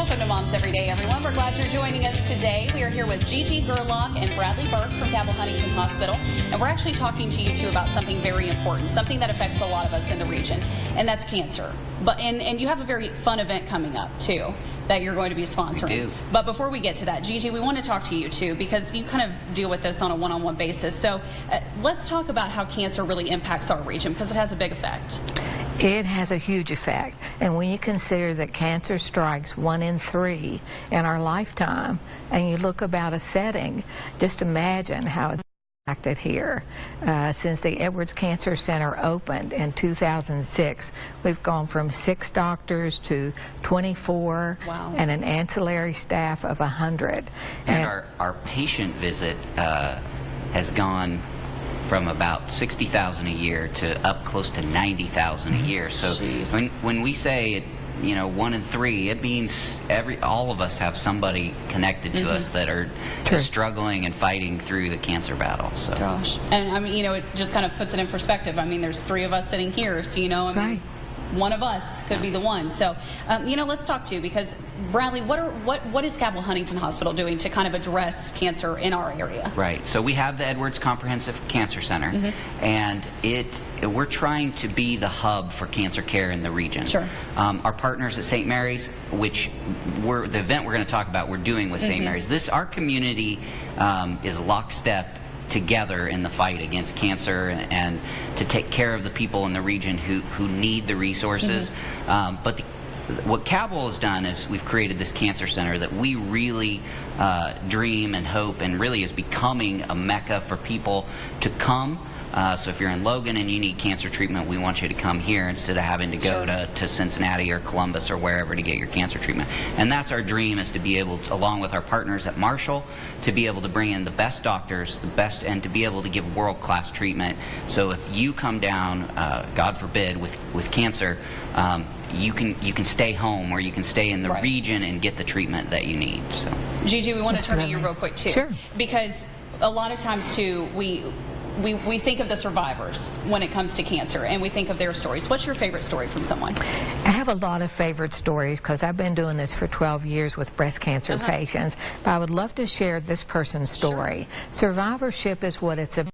Welcome to Moms Every Day, everyone. We're glad you're joining us today. We are here with Gigi Gerlach and Bradley Burck from Cabell Huntington Hospital, and we're actually talking to you two about something very important, something that affects a lot of us in the region, and that's cancer. And you have a very fun event coming up too that you're going to be sponsoring. We do. But before we get to that, Gigi, we want to talk to you too because you kind of deal with this on a one-on-one basis. So let's talk about how cancer really impacts our region because it has a big effect. It has a huge effect, and when you consider that cancer strikes 1 in 3 in our lifetime, and you look about a setting, just imagine how it's impacted here. Since the Edwards Cancer Center opened in 2006, we've gone from 6 doctors to 24, wow, and an ancillary staff of 100. And our patient visit has gone from about 60,000 a year to up close to 90,000 a year. So when we say, 1 in 3, it means all of us have somebody connected to us that are just struggling and fighting through the cancer battle. So. Gosh. And I mean, it just kind of puts it in perspective. I mean, there's 3 of us sitting here, so right. One of us could be the one. So, let's talk to you because, Bradley, what is Cabell Huntington Hospital doing to kind of address cancer in our area? Right. So we have the Edwards Comprehensive Cancer Center, and we're trying to be the hub for cancer care in the region. Sure. Our partners at St. Mary's, which the event we're going to talk about, we're doing with St. Mary's. Our community is lockstep together in the fight against cancer and to take care of the people in the region who need the resources. But what Cabell has done is we've created this cancer center that we really dream and hope and really is becoming a mecca for people to come. So if you're in Logan and you need cancer treatment, we want you to come here instead of having to go to Cincinnati or Columbus or wherever to get your cancer treatment. And that's our dream, is to be able to, along with our partners at Marshall, to be able to bring in the best doctors, and to be able to give world-class treatment. So if you come down, God forbid, with cancer, you can stay home or you can stay in the region and get the treatment that you need. So, Gigi, we want to turn to you real quick too. Sure. Because a lot of times too, we think of the survivors when it comes to cancer, and we think of their stories. What's your favorite story from someone? I have a lot of favorite stories because I've been doing this for 12 years with breast cancer patients, but I would love to share this person's story. Survivorship is what it's about,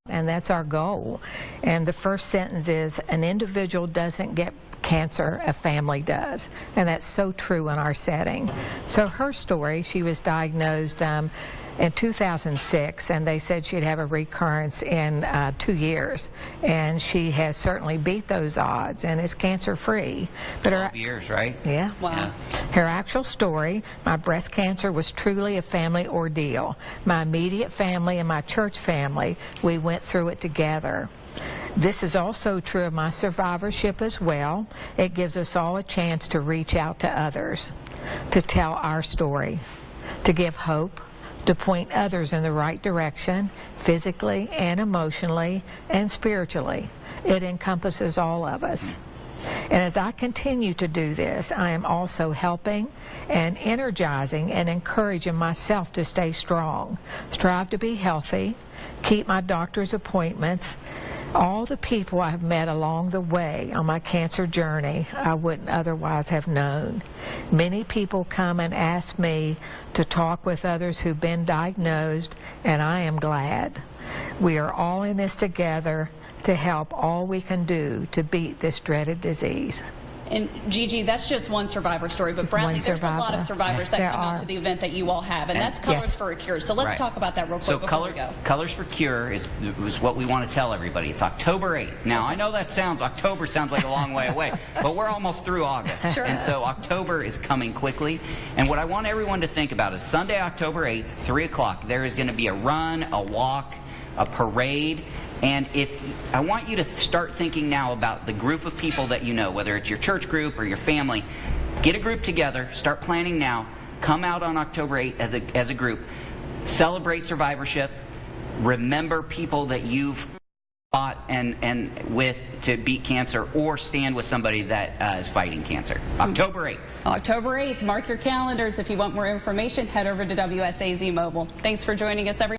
and that's our goal. And the first sentence is, an individual doesn't get cancer, a family does. And that's so true in our setting. So her story, she was diagnosed in 2006, and they said she'd have a recurrence in 2 years. And she has certainly beat those odds and is cancer-free. But 12 years, right? Yeah. Wow. Yeah. Her actual story, my breast cancer was truly a family ordeal. My immediate family and my church family, we went through it together. This is also true of my survivorship as well. It gives us all a chance to reach out to others, to tell our story, to give hope, to point others in the right direction, physically and emotionally and spiritually. It encompasses all of us. And as I continue to do this, I am also helping and energizing and encouraging myself to stay strong, strive to be healthy, keep my doctor's appointments. All the people I've met along the way on my cancer journey, I wouldn't otherwise have known. Many people come and ask me to talk with others who've been diagnosed, and I am glad. We are all in this together to help all we can do to beat this dreaded disease. And Gigi, that's just one survivor story, but Bradley, there's a lot of survivors that come out to the event that you all have, and that's Colors for a Cure. So let's talk about that real quick before we go. Colors for Cure is what we want to tell everybody. It's October 8th. Now, I know October sounds like a long way away, but we're almost through August. Sure. And so October is coming quickly. And what I want everyone to think about is Sunday, October 8th, 3 o'clock, there is going to be a run, a walk, a parade. And I want you to start thinking now about the group of people that you know, whether it's your church group or your family. Get a group together, start planning now, come out on October 8th as a group, celebrate survivorship, remember people that you've fought and with to beat cancer, or stand with somebody that is fighting cancer. October 8th. October 8th, mark your calendars. If you want more information, head over to WSAZ Mobile. Thanks for joining us, everyone.